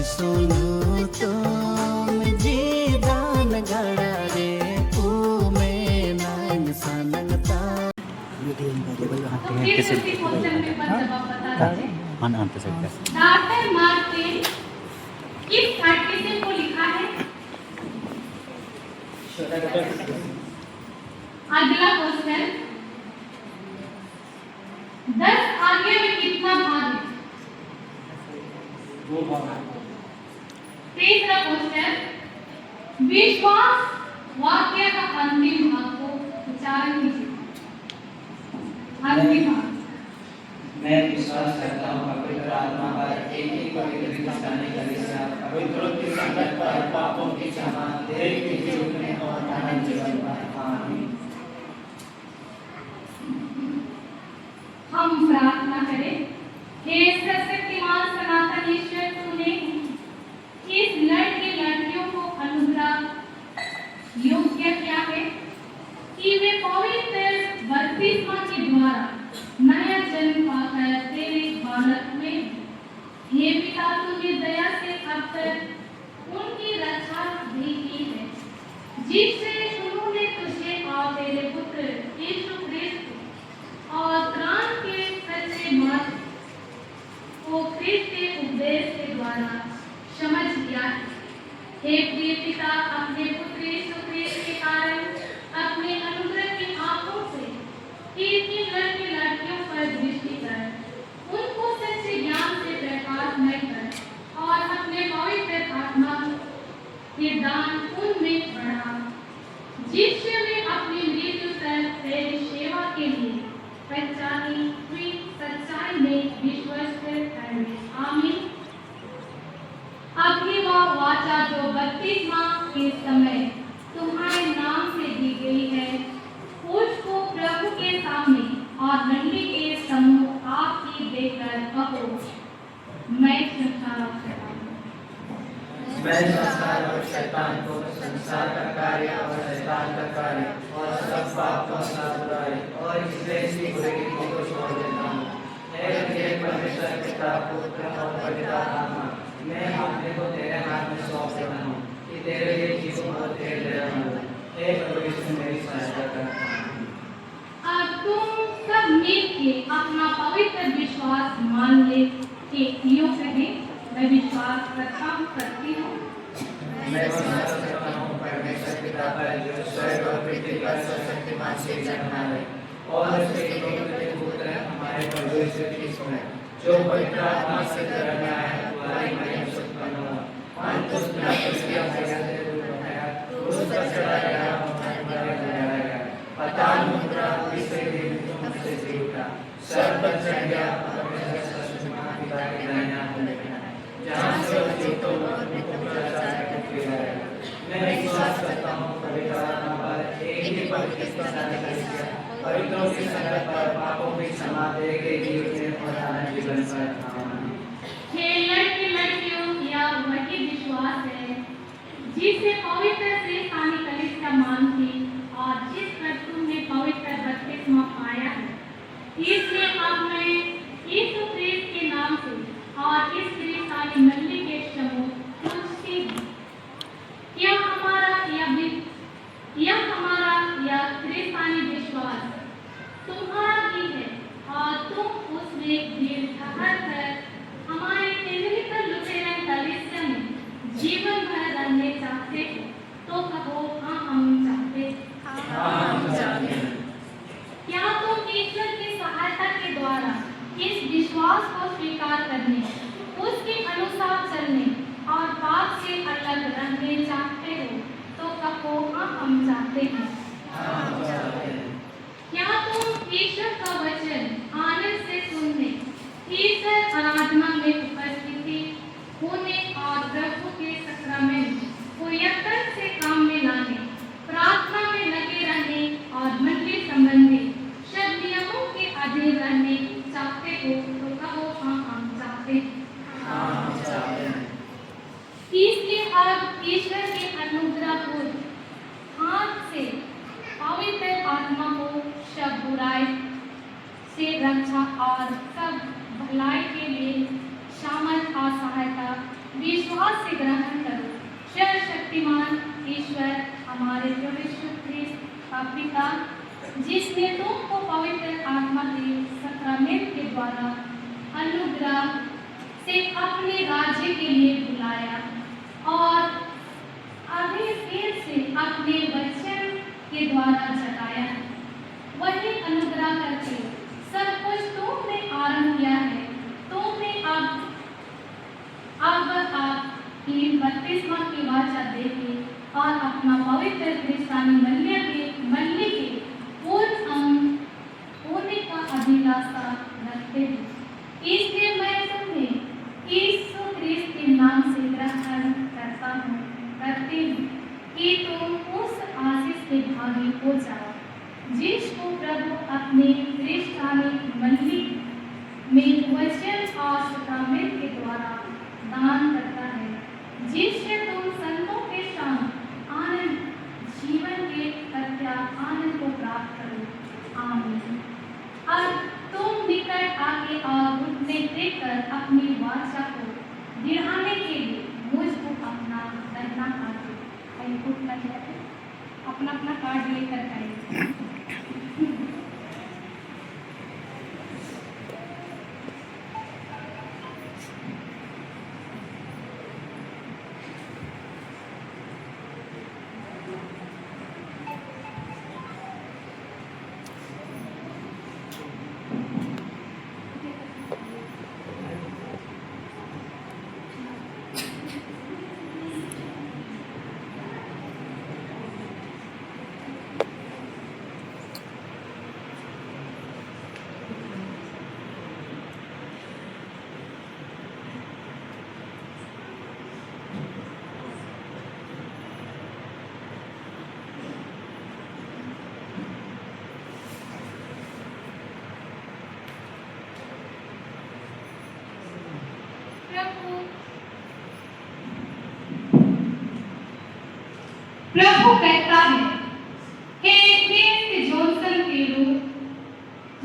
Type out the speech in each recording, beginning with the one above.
सुनु तुम जीदान गड़ा रे उमे नाइन सानंगता डॉक्टर मार्क ने किस आर्टिकल को लिखा है? अगला क्वेश्चन, 10 आगे में कितना भाग है? 2 भाग। तीसरा क्वेश्चन, विश्वास वाक्य का अंतिम भाग को उच्चारण कीजिए। अंतिम भाग। मैं विश्वास करता हूँ पवित्र आत्मा पर, एक ही पवित्र क्रिस्तानी कलीसिया, पवित्रों की संगत पर, पापों की क्षमा, देह के जीवन और अनंत जीवन पर। आमीन। हम प्रार्थना करें। हे सर्वशक्तिमान सनातन ईश्वर, तूने इस लड़के लड़कियों को अनुग्रह योग्य किया है कि वे पवित्र बपतिस्मा के द्वारा नया जन्म पाकर तेरे बालक में। हे पिता, तूने दया से अब तक उनकी रक्षा भी की है, जिससे उन्होंने तुझे और तेरे पुत्र यीशु ख्रिस्त और प्राण के सच्चे मार्ग को ख्रिस्त के उपदेश के द्वारा समझ लिया है। हे प्रिय पिता, अपने पुत्र यीशु ख्रिस्त के कारण अपने अनुग्रह की आंखों से इन लड़के लड़कियों पर दृष्टि कर, उनको सच्चे ज्ञान से प्रकाशमय कर और अपने पवित्र आत्मा के दान उनमें बढ़ा, जिससे वे अपनी मृत्यु तक तेरी सेवा के लिए पहचानी हुई सच्चाई में विश्वास करें। आमीन। अभी वह वाचा जो बपतिस्मा के समय तुम्हारे नाम से दी गई है, उसको प्रभु के सामने और मंडली के सम्मुख आपकी देकर कहो, मैं संसार और शैतान को, संसार का कार्य और शैतान का कार्य और सब पाप और सब बुराई और इस देश की बुराई को छोड़ देता हूँ। हे परमेश्वर पिता, पुत्र और पवित्र आत्मा, मैं अपने को तेरे हाथ में सौंप देता हूँ कि तेरे लिए जीवन और तेरे लिए रहूं। हे परमेश्वर, मेरी सहायता कर। अब तुम सब मिलके अपना पवित्र विश्वास मान ले कि यूं कहे, मैं विश्वास करता हूँ, करती हूँ। मैं विश्वास करता हूँ परमेश्वर पिता पर, जो स्वर्ग और पृथ्वी का सर्वशक्तिमान सृजनहार है, और उसके एकमात्र पुत्र हमारे प्रभु यीशु ख्रिस्त है, जो पवित्र आत्मा से जन्मा है, हमारी मरियम से उत्पन्न हुआ, अंतुस पिलातुस की आज्ञा से उठाया, क्रूस पर चढ़ाया गया, हमारे द्वारा लगाया गया, पताल मुद्रा, तीसरे दिन तुमसे जी उठा, स्वर्ग पर चढ़ गया, परमेश्वर सर्वशक्तिमान पिता के दाहिने हाथ में बैठा है, जहाँ से वो जीवितों और मृतों को जाकर फिर आएगा। मैं विश्वास करता हूँ पवित्र आत्मा पर, एक ही पवित्र क्रिस्तानी कलीसिया, पवित्रों की संगत पर, पापों की क्षमा, देह के जीवन और अनंत जीवन पर। आमीन। हे लड़के लड़कियों, यह वही विश्वास है जिसे पवित्र क्रिस्तानी कलीसिया मानती और जिस पर तुमने पवित्र बपतिस्मा पाया है। इसलिए अब मैं यीशु ख्रिस्त के नाम से और इस क्रिस्तानी मंडली के समूह तुझसे यह क्रिस्तानी विश्वास तुम्हारा भी है और तुम उसमें दिल ठहर कर हमारे एंग्लिकन लुथेरन कलीसिया में जीवन भर रहने चाहते हो तो कहो, हाँ हम चाहते हैं। क्या तुम ईश्वर की सहायता के द्वारा इस विश्वास को स्वीकार करने, उसके अनुसार चलने और पाप से अलग रहने चाहते हो तो कहो, हाँ हम चाहते हैं। क्या तुम ईश्वर का वचन आनंद से सुनने, ईश्वर आराधना में उपस्थिति होने और प्रभु के सक्रमेंट को यत्न से काम में लाने, प्रार्थना में लगे रहने और मंडली संबंधी सब नियमों के अधीन रहने चाहते हो तो कहो, हाँ हम चाहते हैं। इसलिए अब ईश्वर के अनुग्रह को हाथ से पवित्र आत्मा को सब बुराई से रक्षा और सब भलाई के लिए सामर्थ और सहायता विश्वास से ग्रहण करो। सर्वशक्तिमान ईश्वर हमारे प्रभु यीशु ख्रिस्त का पिता, जिसने तुमको पवित्र आत्मा के सक्रामेंट के द्वारा अनुग्रह से अपने राज्य के लिए बुलाया और अभी फिर से अपने वचन के द्वारा जगाया, वही अनुग्रह करके सब कुछ तुमने आरंभ किया है। तुमने अब आपकी बपतिस्मा की वाचा देके और अपना पवित्र क्रिस्तानी मल्ले के पूर्ण अंग होने का अभिलाषा रखते हैं। इसलिए मैं तुम्हें यीशु ख्रिस्त के नाम से ग्रहण करती हूँ कि तुम उस आशीष के भागी हो जाओ जिसको प्रभु अपने क्रिस्तानी मल्ली में वचन और सक्रामेंट के द्वारा दान करता है, जिससे तुम संतों के संग आनंद जीवन के आनंद को प्राप्त करो। आमीन। अब तुम निकट आके और घुटने टेककर अपनी वाचा को गिराने के लिए मुझको अपना दहना कार्ड घुटना अपना अपना कार्ड लेकर आए। प्रभु कहता है, हे क्रिस्ट जॉनसन के रूप,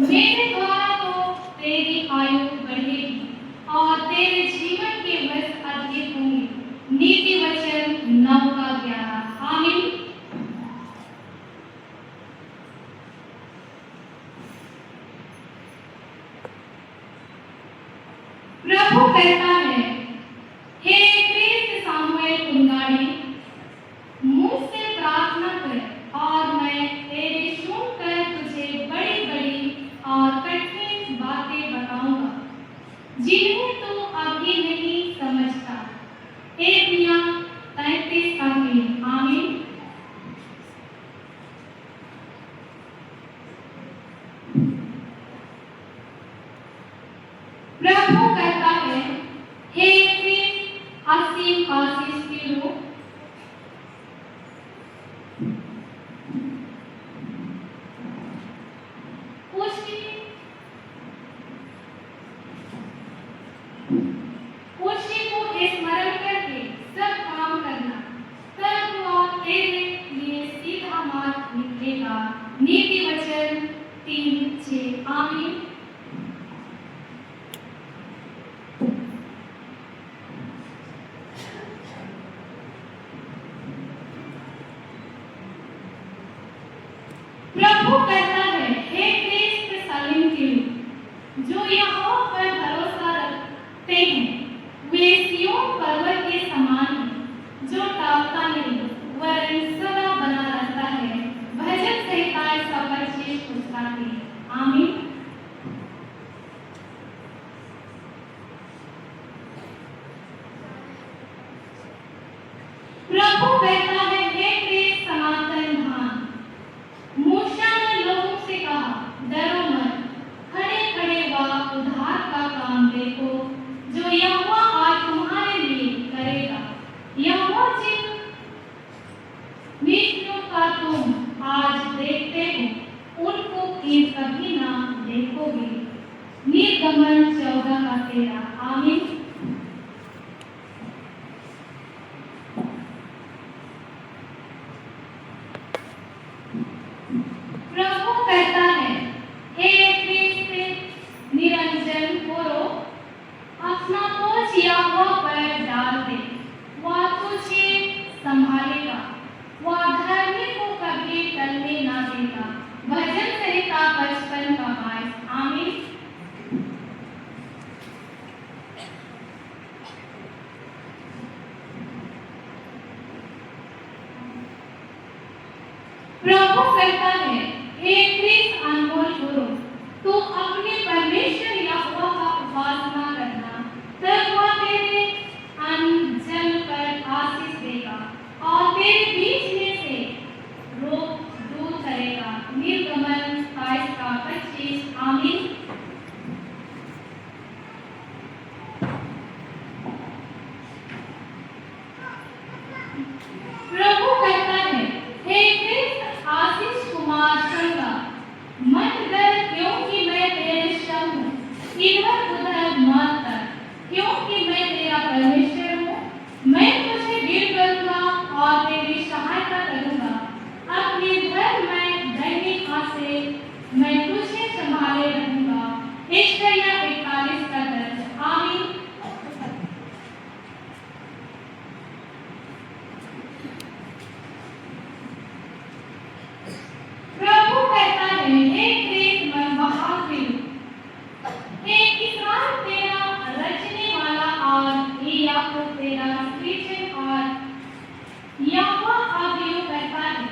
मेरे द्वारा तो तेरी आयु बढ़ेगी और तेरे जीवन के वर्ष अधिक होंगे। नीति वचन 9:11। आमीन। प्रभु कहता है, हे क्रिस्त सामुएल कुंगाड़ी, मुझसे प्रार्थना कर और मैं तेरी सुनकर तुझे बड़ी बड़ी और कठिन बातें बताऊंगा जिन्हें तू अभी नहीं समझता। यिर्मयाह 33:3। आमीन। प्रभु कहता है, हे क्रिस्त असीम आशीष के रूप, उसी को स्मरण करके सब काम करना, तब वह तेरे लिए सीधा मार्ग निकलेगा। नीति वचन 3:6। आमीन। प्रभु कहता है, हे क्रिस्त सालिम के लोग, जो यहोवा पर भरोसा रखते हैं, वे सिय्योन पर्वत के समान हैं, जो टापता नहीं वरन सदा बना रहता है। भजन संहिता 125 पुस्तक है। आमीन। प्रभु कहता है, हे क्रिस्त सनातन धाम, मूसा ने लोगों से कहा, डरो मत, खड़े खड़े वह उद्धार का काम देखो जो यहोवा आज तुम्हारे लिए करेगा। यहोवा जिन मिस्रों का तुम आज देखते हो, उनको फिर कभी ना देखोगे। निर्गमन 14:13। आमीन। प्रभु कहता है, हे क्रिस्त अनमोल गुरु, तू अपने परमेश्वर यहोवा का उपासना करना, तब वह तेरे अन्न जल पर आशीष देगा और तेरे बीच में से रोग दूर करेगा। निर्गमन 22:25। आमीन। प्रभु कहता है, हे क्रिस्त आशीष कुमार संगा, मत डर क्योंकि मैं तेरे संग हूँ, इधर उधर मत कर क्योंकि मैं तेरा परमेश्वर हूँ। मैं तुझे वीर करूँगा और तेरी सहायता करूँगा। अपने धर्म में दाहिनी हाथ से मैं तुझे संभाले रहूँगा। यशायाह 41:10। आमीन। प्रभु कहता है, हे क्रिस्त मैं महावीर, हे इस्राएल तेरा रचने वाला और हे याकूब तेरा सृजन और यहोवा अब यूं कहता है,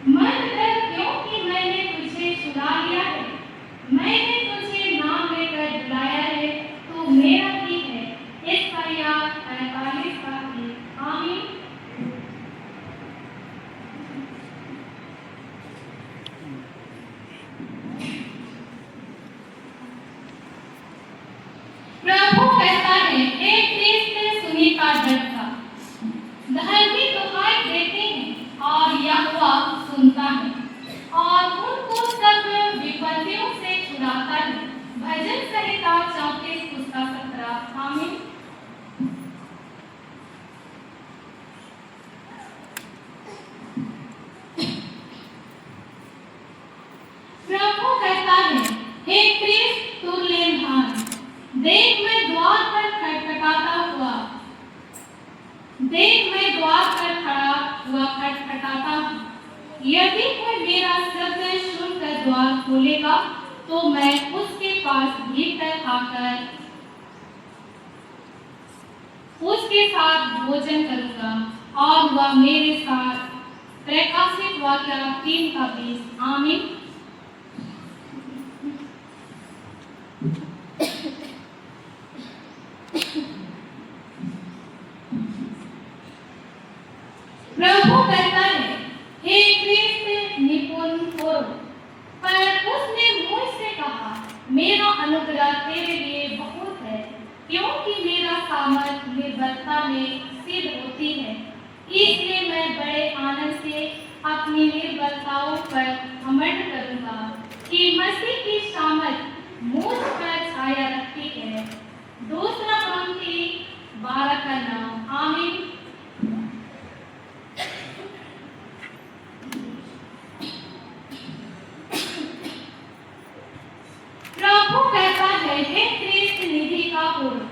मत डर क्योंकि मैंने तुझे छुड़ा लिया है, मैंने तुझे नाम लेकर बुलाया है, तू मेरा ही है। यशायाह 45:1। आमीन। प्रभु कहता है, हे क्रिस्त सुनीता डरता, धर्मी दुहाई देते हैं और यहोवा सुनता है और उनको सब विपत्तियों से छुड़ाता है। भजन संहिता 34:17। आमीन। प्रभु कहता है, हे क्रिस्त तुल्यधान, देख मैं द्वार पर खटखटाता हुआ, देख मैं द्वार पर खड़ा हुआ खटखटाता हूँ। यदि कोई मेरा शब्द सुनकर द्वार खोलेगा तो मैं उसके पास भीतर आकर उसके साथ भोजन करूंगा और वह मेरे साथ। प्रकाशित वाक्य 3:20। आमीन। प्रभु कहता है, हे क्रिस्त निपुण हो, पर उसने मुझसे कहा, मेरा अनुग्रह तेरे लिए बहुत है, क्योंकि मेरा सामर्थ निर्बलता में सिद्ध होती है। इसलिए मैं बड़े आनंद से अपनी निर्बलताओं पर घमंड करूंगा कि मसीह की सामर्थ मुझ पर छाया रखती है। दूसरा पंक्ति 12:9। आमीन। प्रभु कहता है, हे क्रिस्त निधि का पुरुष,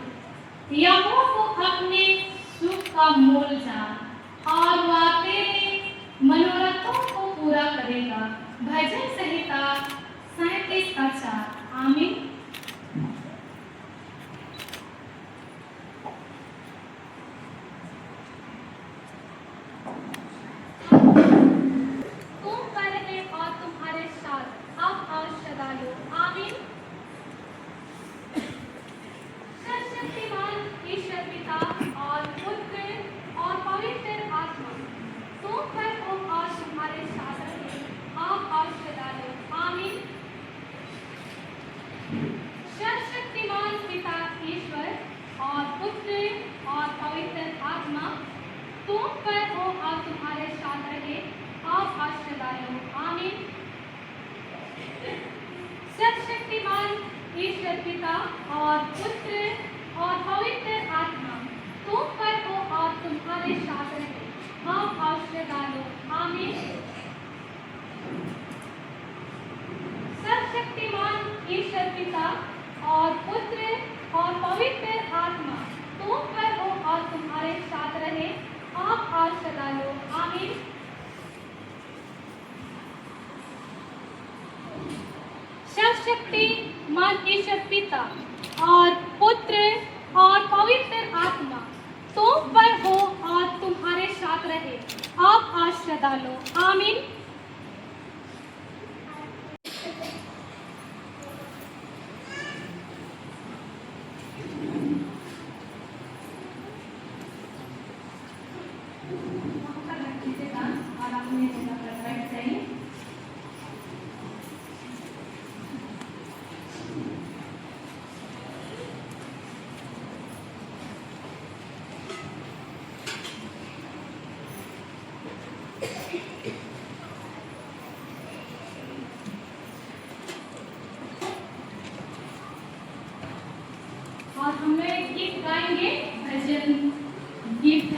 यहोवा को अपने सुख का मोल जान और वह तेरे मनोरथों को पूरा करेगा। भजन संहिता 37:4। आमीन। तुम पर है और तुम्हारे साथ अब और सदा लो। आमीन। सर्वशक्तिमान ईश्वर पिता और पुत्र और पवित्र आत्मा तुम पर हो और तुम्हारे साथ रहे अब और सदा लो। आमीन। सर्वशक्तिमान पिता ईश्वर और पुत्र और पवित्र आत्मा तुम पर हो और तुम्हारे साथ रहे अब और सदा लो। आमीन। सर्वशक्तिमान ईश्वर पिता और पुत्र और पवित्र आत्मा तुम पर हो और तुम्हारे साथ रहे अब और सदा लो। आमीन। सर्वशक्तिमान ईश्वर पिता और पुत्र और पवित्र आत्मा तुम पर हो और तुम्हारे साथ रहे अब और सदा लो। आमीन। सर्वशक्तिमान ईश्वर पिता और पुत्र और पवित्र आत्मा तुम पर हो और तुम्हारे साथ रहे अब और सदा लो। आमीन।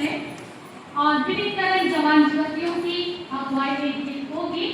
है और विधिकरण जवान ज्योतियों की अगुवाई में होगी।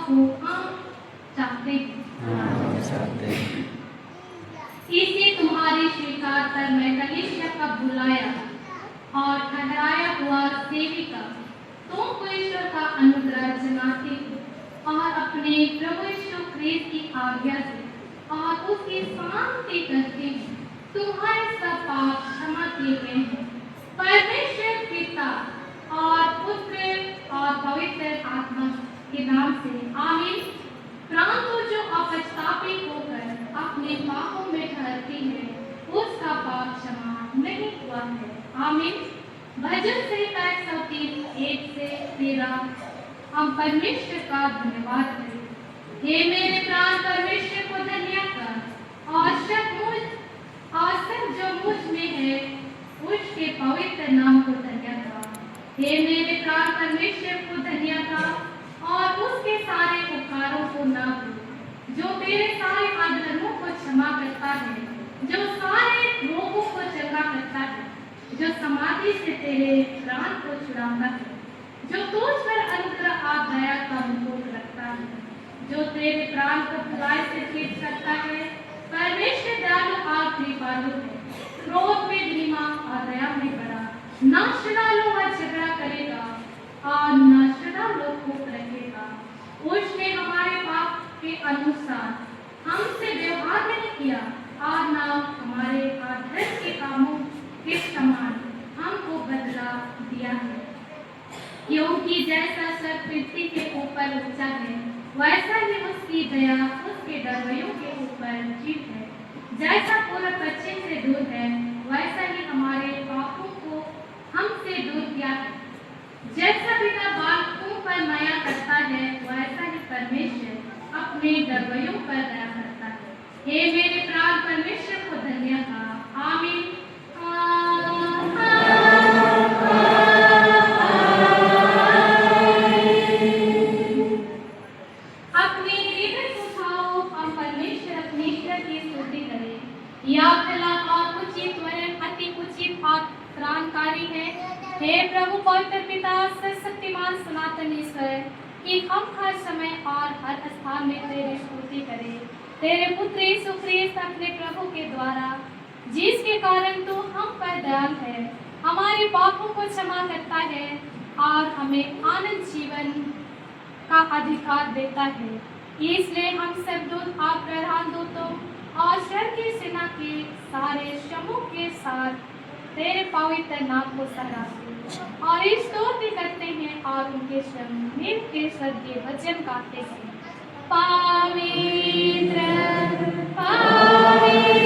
को हम चाहते हैं। हम चाहते हैं। इसे तुम्हारी स्वीकार कर मैं कलीसिया का बुलाया और ठहराया हुआ सेविका तुमको ईश्वर का अनुग्रह जनाती हूँ और अपने प्रभु यीशु ख्रीस्त की आज्ञा से और उसकी शांति करती हूँ तुम्हारे सब पाप क्षमा किए गए हैं। परमेश्वर पिता और पुत्र और पवित्र आत्मा के नाम से आमीन। परंतु जो अपस्तापी होकर अपने पापों में ठहरती है उसका पाप क्षमा नहीं हुआ है। आमीन। भजन संहिता 103 1 से 13। हम परमेश्वर का धन्यवाद करें। हे मेरे प्राण परमेश्वर को धन्य कर और सब जो मुझ में है उसके पवित्र नाम को धन्य कर। हे मेरे प्राण परमेश्वर को धन्य कर और उसके सारे उपकारों को ना भूल जो तेरे सारे अधर्मों को क्षमा करता है, जो सारे रोगों को चंगा करता है, जो समाधि से तेरे प्राण को छुड़ाता है, जो तुझ पर अनुग्रह और दया का मुकुट रखता है, जो तेरे प्राण को भलाई से ठीक करता है। परमेश्वर दयालु और कृपालु है, क्रोध में धीमा और दया में बड़ा, न श्रद्धालु व झगड़ा करेगा और न श्रद्धालु को रखेगा। उसने हमारे पाप के अनुसार हमसे व्यवहार नहीं किया और न हमारे आदर्श के कामों के समान हमको बदला दिया है। क्योंकि जैसा सर पृथ्वी के ऊपर ऊंचा है वैसा ही उसकी दया उसके डरवैयों के ऊपर जीत है। जैसा पूरब पश्चिम से दूर है वैसा ही हमारे पापों को हमसे दूर किया है। जैसा पिता बालकों पर माया करता है वैसा ही परमेश्वर अपने डरवैयों पर दया करता है। हे मेरे प्राण परमेश्वर को धन्य कहा। आमीन। अपने हृदय को उठाओ, हम परमेश्वर अपने ईश्वर की स्तुति करें। या भला और उचित वरन अति उचित और त्राणकारी है। हे प्रभु पवित्र पिता सर्वशक्तिमान सनातन ईश्वर कि हम हर समय और हर स्थान में तेरी स्तुति करें। तेरे पुत्र यीशु ख्रीस्त अपने प्रभु के द्वारा जिसके कारण तू हम पर दयाल है, हमारे पापों को क्षमा करता है और हमें आनंद जीवन का अधिकार देता है। इसलिए हम सब दूत और प्रधान दूतों और स्वर्ग की सेना के सारे समूह के साथ तेरे पवित्र नाम को सराहते और इस स्तुति करते हैं और उनके मिल के स्वर्गीय वचन गाते हैं। पवित्र पवित्र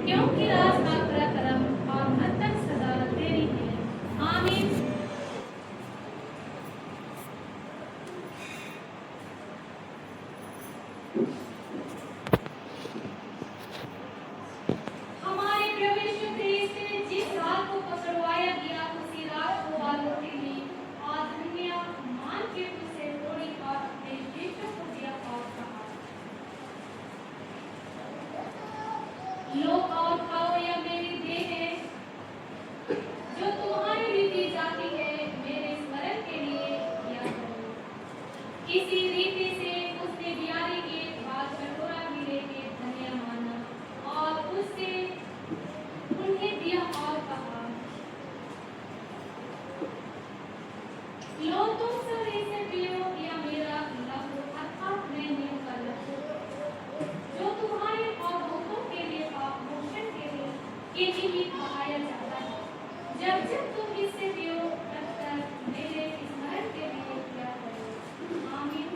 क्योंकि राज का लो और खाओ, यह मेरी देह है जो तुम्हारी रीति जाती है, मेरे स्मरण के लिए किया करो। इसी रीति से उसने बियारी के बाद कटोरा भी लेके धन्य माना और उससे उन्हें दिया और कहा, लो तुम सब इसे पियो, यह मेरा लहू अर्थात नए नियम का लहू जो तुम्हारे और बहुतों के लिए पाप मोचन के लिए निमित्त बहाया जाता है। जब जब तुम इससे पियो तब तक मेरे स्मरण के लिए किया करो। आमीन।